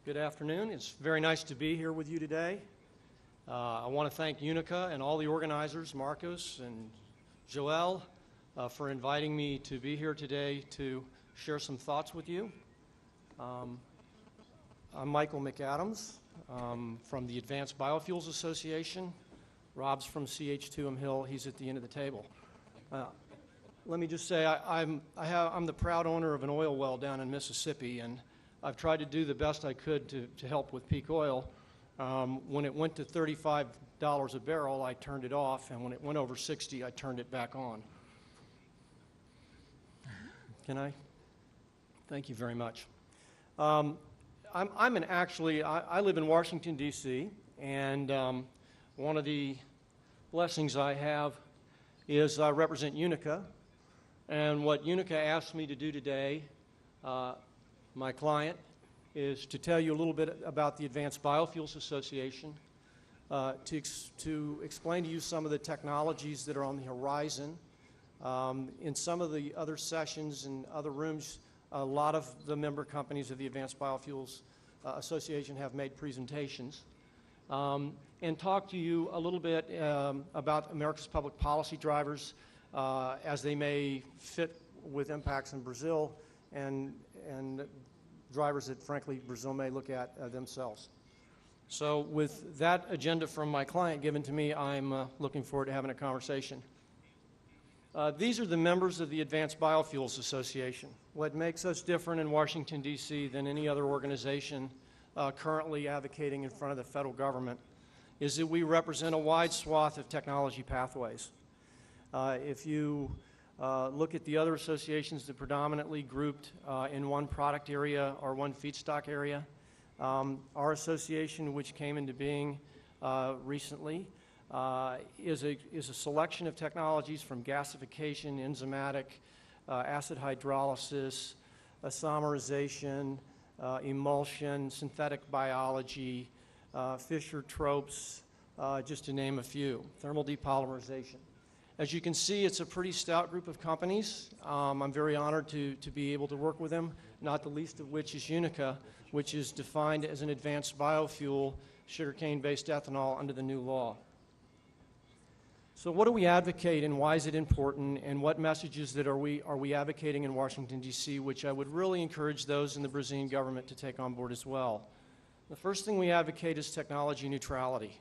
Good afternoon. It's very nice to be here with you today. I want to thank Unica and all the organizers, Marcos and Joel, for inviting me to be here today to share some thoughts with you. I'm Michael McAdams from the Advanced Biofuels Association. Rob's from CH2M Hill. He's at the end of the table. Let me just say I'm the proud owner of an oil well down in Mississippi, and I've tried to do the best I could to help with peak oil. When it went to $35 a barrel, I turned it off, and when it went over 60, I turned it back on. Can I? Thank you very much. I live in Washington, D.C., and one of the blessings I have is I represent Unica, and what Unica asked me to do today, my client, is to tell you a little bit about the Advanced Biofuels Association, to explain to you some of the technologies that are on the horizon. In some of the other sessions and other rooms, a lot of the member companies of the Advanced Biofuels Association have made presentations, and talk to you a little bit about America's public policy drivers as they may fit with impacts in Brazil and drivers that, frankly, Brazil may look at themselves. So with that agenda from my client given to me, I'm looking forward to having a conversation. These are the members of the Advanced Biofuels Association. What makes us different in Washington, D.C. than any other organization currently advocating in front of the federal government is that we represent a wide swath of technology pathways. If you look at the other associations that predominantly grouped in one product area or one feedstock area, our association, which came into being recently, is a selection of technologies from gasification, enzymatic, acid hydrolysis, isomerization, emulsion, synthetic biology, Fischer-Tropsch, just to name a few, thermal depolymerization. As you can see, it's a pretty stout group of companies. I'm very honored to be able to work with them, not the least of which is Unica, which is defined as an advanced biofuel, sugarcane-based ethanol under the new law. So what do we advocate and why is it important, and what messages that are we advocating in Washington, D.C., which I would really encourage those in the Brazilian government to take on board as well. The first thing we advocate is technology neutrality.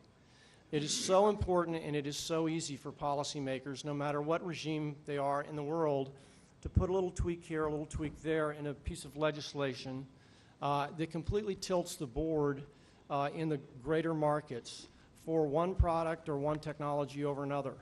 It is so important and it is so easy for policymakers, no matter what regime they are in the world, to put a little tweak here, a little tweak there in a piece of legislation that completely tilts the board in the greater markets for one product or one technology over another.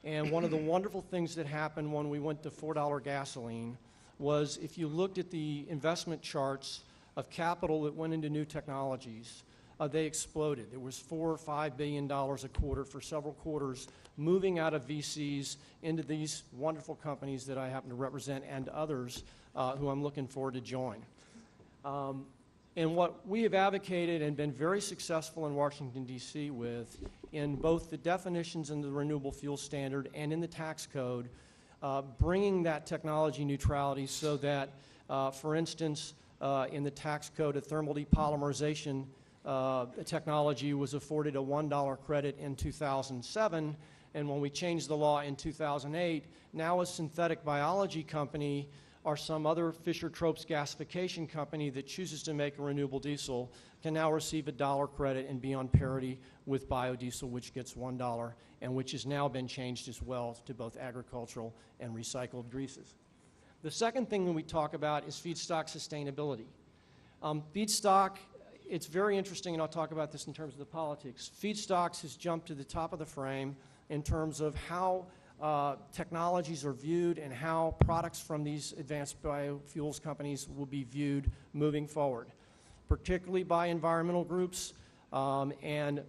And one of the wonderful things that happened when we went to $4 gasoline was if you looked at the investment charts of capital that went into new technologies, they exploded. There was $4 or $5 billion a quarter for several quarters moving out of VCs into these wonderful companies that I happen to represent and others who I'm looking forward to join. And what we have advocated and been very successful in Washington, D.C. with, in both the definitions in the Renewable Fuel Standard and in the tax code, bringing that technology neutrality so that, for instance, in the tax code, a thermal depolymerization technology was afforded a $1 credit in 2007, and when we changed the law in 2008, now a synthetic biology company or some other Fischer-Tropsch gasification company that chooses to make a renewable diesel can now receive a $1 credit and be on parity with biodiesel, which gets $1, and which has now been changed as well to both agricultural and recycled greases. The second thing that we talk about is feedstock sustainability. Feedstock, it's very interesting, and I'll talk about this in terms of the politics. Feedstocks has jumped to the top of the frame in terms of how technologies are viewed and how products from these advanced biofuels companies will be viewed moving forward, particularly by environmental groups and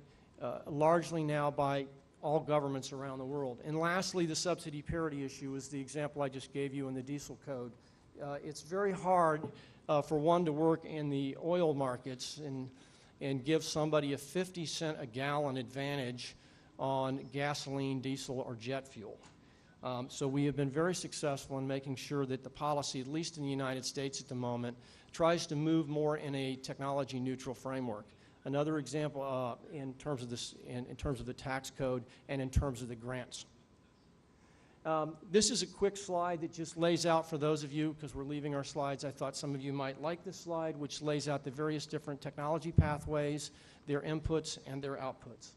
largely now by all governments around the world. And lastly, the subsidy parity issue is the example I just gave you in the diesel code. It's very hard for one to work in the oil markets and give somebody a 50-cent a gallon advantage on gasoline, diesel, or jet fuel. So we have been very successful in making sure that the policy, at least in the United States at the moment, tries to move more in a technology-neutral framework. Another example in terms of this, in terms of the tax code and in terms of the grants. This is a quick slide that just lays out, for those of you, because we're leaving our slides, I thought some of you might like this slide, which lays out the various different technology pathways, their inputs, and their outputs.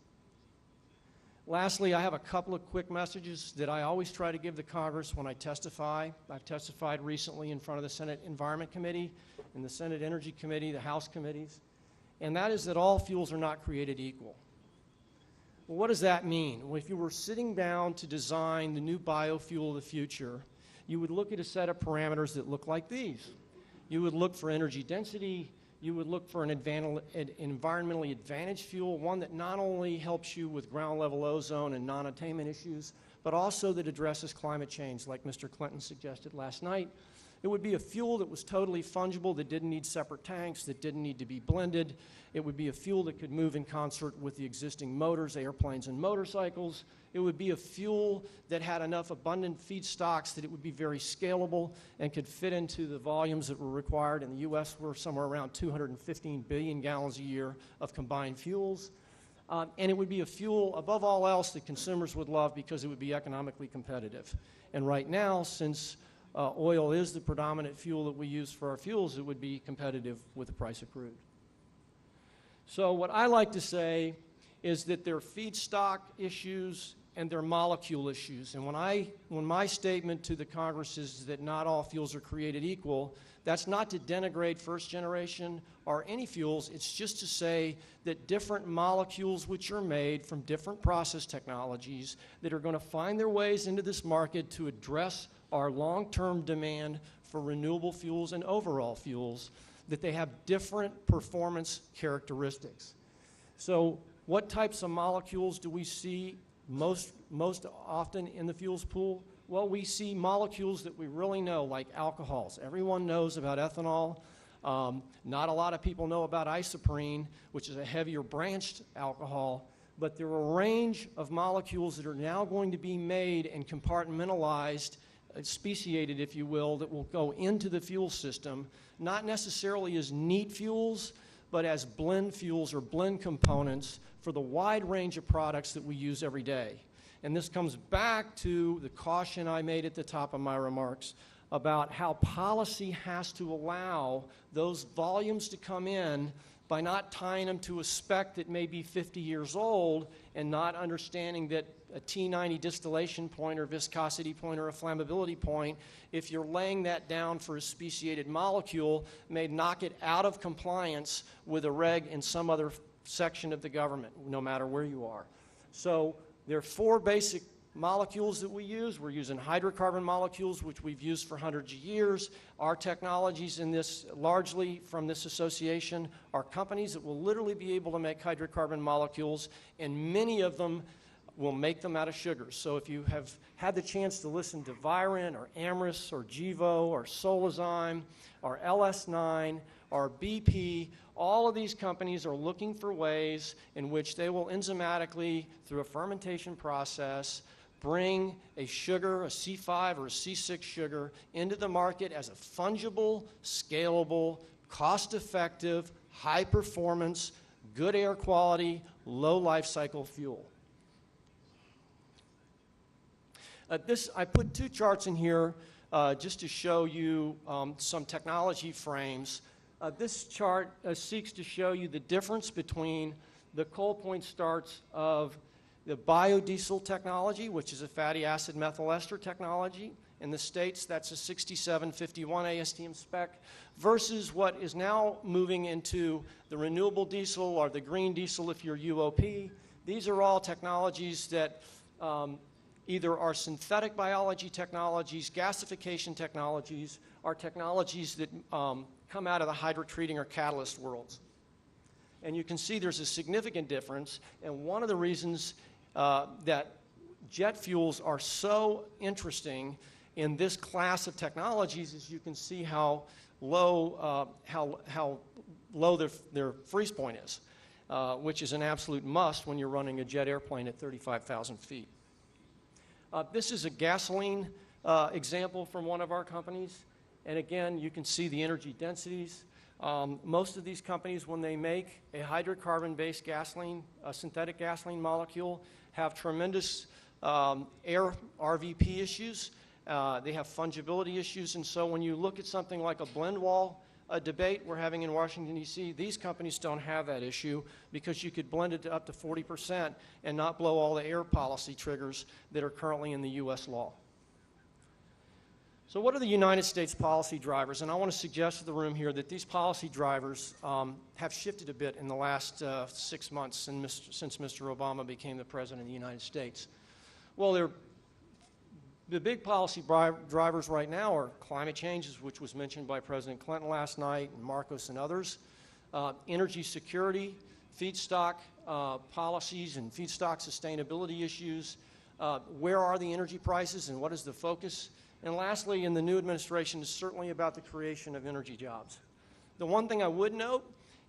Lastly, I have a couple of quick messages that I always try to give the Congress when I testify. I've testified recently in front of the Senate Environment Committee, and the Senate Energy Committee, the House committees, and that is that all fuels are not created equal. Well, what does that mean? Well, if you were sitting down to design the new biofuel of the future, you would look at a set of parameters that look like these. You would look for energy density. You would look for an environmentally advantaged fuel, one that not only helps you with ground-level ozone and non-attainment issues, but also that addresses climate change, like Mr. Clinton suggested last night. It would be a fuel that was totally fungible, that didn't need separate tanks, that didn't need to be blended. It would be a fuel that could move in concert with the existing motors, airplanes, and motorcycles. It would be a fuel that had enough abundant feedstocks that it would be very scalable and could fit into the volumes that were required. In the U.S., we're somewhere around 215 billion gallons a year of combined fuels. And it would be a fuel, above all else, that consumers would love because it would be economically competitive. And right now, since oil is the predominant fuel that we use for our fuels, it would be competitive with the price of crude. So what I like to say is that there are feedstock issues and there are molecule issues. And when my statement to the Congress is that not all fuels are created equal, that's not to denigrate first generation or any fuels. It's just to say that different molecules which are made from different process technologies that are going to find their ways into this market to address our long-term demand for renewable fuels and overall fuels, that they have different performance characteristics. So what types of molecules do we see most often in the fuels pool? Well, we see molecules that we really know, like alcohols. Everyone knows about ethanol. Not a lot of people know about isoprene, which is a heavier branched alcohol. But there are a range of molecules that are now going to be made and compartmentalized, speciated, if you will, that will go into the fuel system, not necessarily as neat fuels, but as blend fuels or blend components for the wide range of products that we use every day. And this comes back to the caution I made at the top of my remarks about how policy has to allow those volumes to come in by not tying them to a spec that may be 50 years old and not understanding that a T90 distillation point or viscosity point or a flammability point, if you're laying that down for a speciated molecule, may knock it out of compliance with a reg in some other section of the government, no matter where you are. So there are four basic molecules that we use. We're using hydrocarbon molecules, which we've used for hundreds of years. Our technologies in this, largely from this association, are companies that will literally be able to make hydrocarbon molecules, and many of them will make them out of sugars. So if you have had the chance to listen to Virent or Amyris or Gevo or Solazyme or LS9 or BP, all of these companies are looking for ways in which they will enzymatically, through a fermentation process, bring a sugar, a C5 or a C6 sugar, into the market as a fungible, scalable, cost-effective, high-performance, good air quality, low life cycle fuel. I put two charts in here just to show you some technology frames. This chart seeks to show you the difference between the coal point starts of the biodiesel technology, which is a fatty acid methyl ester technology. In the States, that's a 6751 ASTM spec, versus what is now moving into the renewable diesel or the green diesel if you're UOP. These are all technologies that either are synthetic biology technologies, gasification technologies, or technologies that come out of the hydrotreating or catalyst worlds. And you can see there's a significant difference, and one of the reasons that jet fuels are so interesting in this class of technologies is you can see how low their freeze point is, which is an absolute must when you're running a jet airplane at 35,000 feet. This is a gasoline example from one of our companies. And again, you can see the energy densities. Most of these companies, when they make a hydrocarbon-based gasoline, a synthetic gasoline molecule, have tremendous air RVP issues. They have fungibility issues. And so when you look at something like a blend wall debate we're having in Washington, D.C., these companies don't have that issue because you could blend it to up to 40% and not blow all the air policy triggers that are currently in the U.S. law. So what are the United States policy drivers? And I want to suggest to the room here that these policy drivers have shifted a bit in the last 6 months since Mr. Obama became the President of the United States. Well, the big policy drivers right now are climate change, which was mentioned by President Clinton last night, and Marcos and others, energy security, feedstock policies and feedstock sustainability issues, where are the energy prices and what is the focus? And lastly, in the new administration, is certainly about the creation of energy jobs. The one thing I would note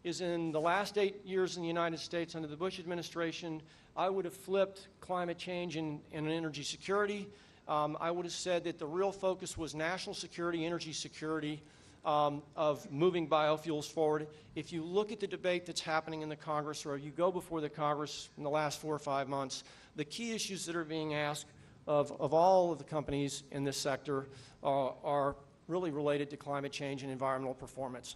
is in the last 8 years in the United States under the Bush administration, I would have flipped climate change and energy security. I would have said that the real focus was national security, energy security, of moving biofuels forward. If you look at the debate that's happening in the Congress, or you go before the Congress in the last 4 or 5 months, the key issues that are being asked of all of the companies in this sector are really related to climate change and environmental performance.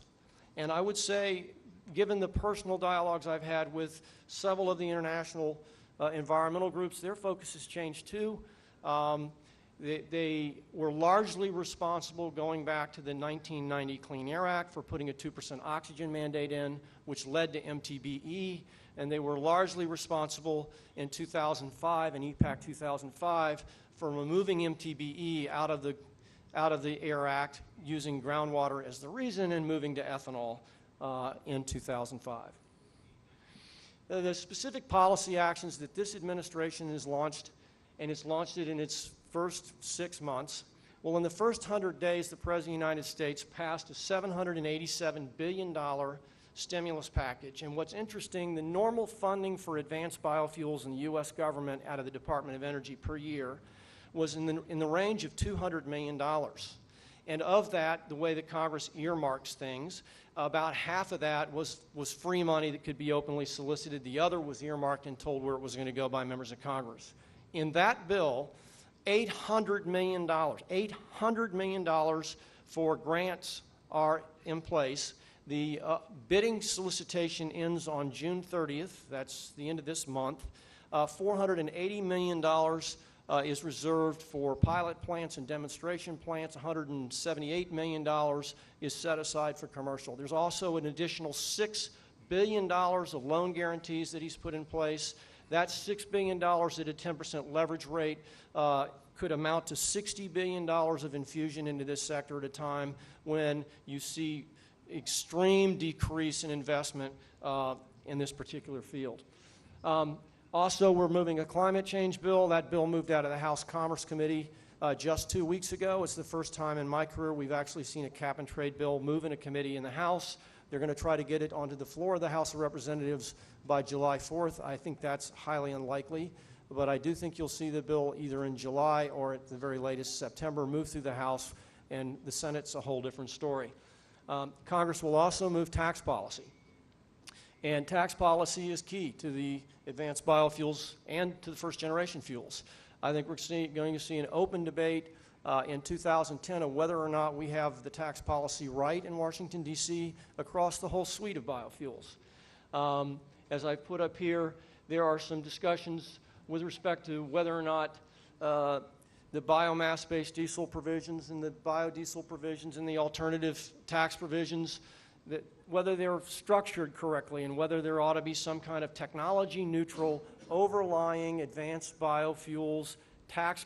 And I would say, given the personal dialogues I've had with several of the international environmental groups, their focus has changed too. They were largely responsible going back to the 1990 Clean Air Act for putting a 2% oxygen mandate in, which led to MTBE, and they were largely responsible in 2005 and EPAC 2005 for removing MTBE out of the Air Act using groundwater as the reason and moving to ethanol in 2005. The specific policy actions that this administration has launched, and it's launched it in its first 6 months. Well, in the first 100 days, the President of the United States passed a $787 billion stimulus package. And what's interesting, the normal funding for advanced biofuels in the U.S. government out of the Department of Energy per year was in the range of $200 million. And of that, the way that Congress earmarks things, about half of that was free money that could be openly solicited. The other was earmarked and told where it was going to go by members of Congress. In that bill, $800 million for grants are in place. The bidding solicitation ends on June 30th. That's the end of this month. $480 million is reserved for pilot plants and demonstration plants. $178 million is set aside for commercial. There's also an additional $6 billion of loan guarantees that he's put in place. That $6 billion at a 10% leverage rate could amount to $60 billion of infusion into this sector at a time when you see extreme decrease in investment in this particular field. Also, we're moving a climate change bill. That bill moved out of the House Commerce Committee just 2 weeks ago. It's the first time in my career we've actually seen a cap and trade bill move in a committee in the House. They're going to try to get it onto the floor of the House of Representatives by July 4th. I think that's highly unlikely, but I do think you'll see the bill either in July or at the very latest September move through the House, and the Senate's a whole different story. Congress will also move tax policy. And tax policy is key to the advanced biofuels and to the first-generation fuels. I think we're going to see an open debate in 2010 of whether or not we have the tax policy right in Washington, D.C. across the whole suite of biofuels. As I put up here, there are some discussions with respect to whether or not the biomass-based diesel provisions and the biodiesel provisions and the alternative tax provisions, that whether they're structured correctly and whether there ought to be some kind of technology-neutral, overlying advanced biofuels tax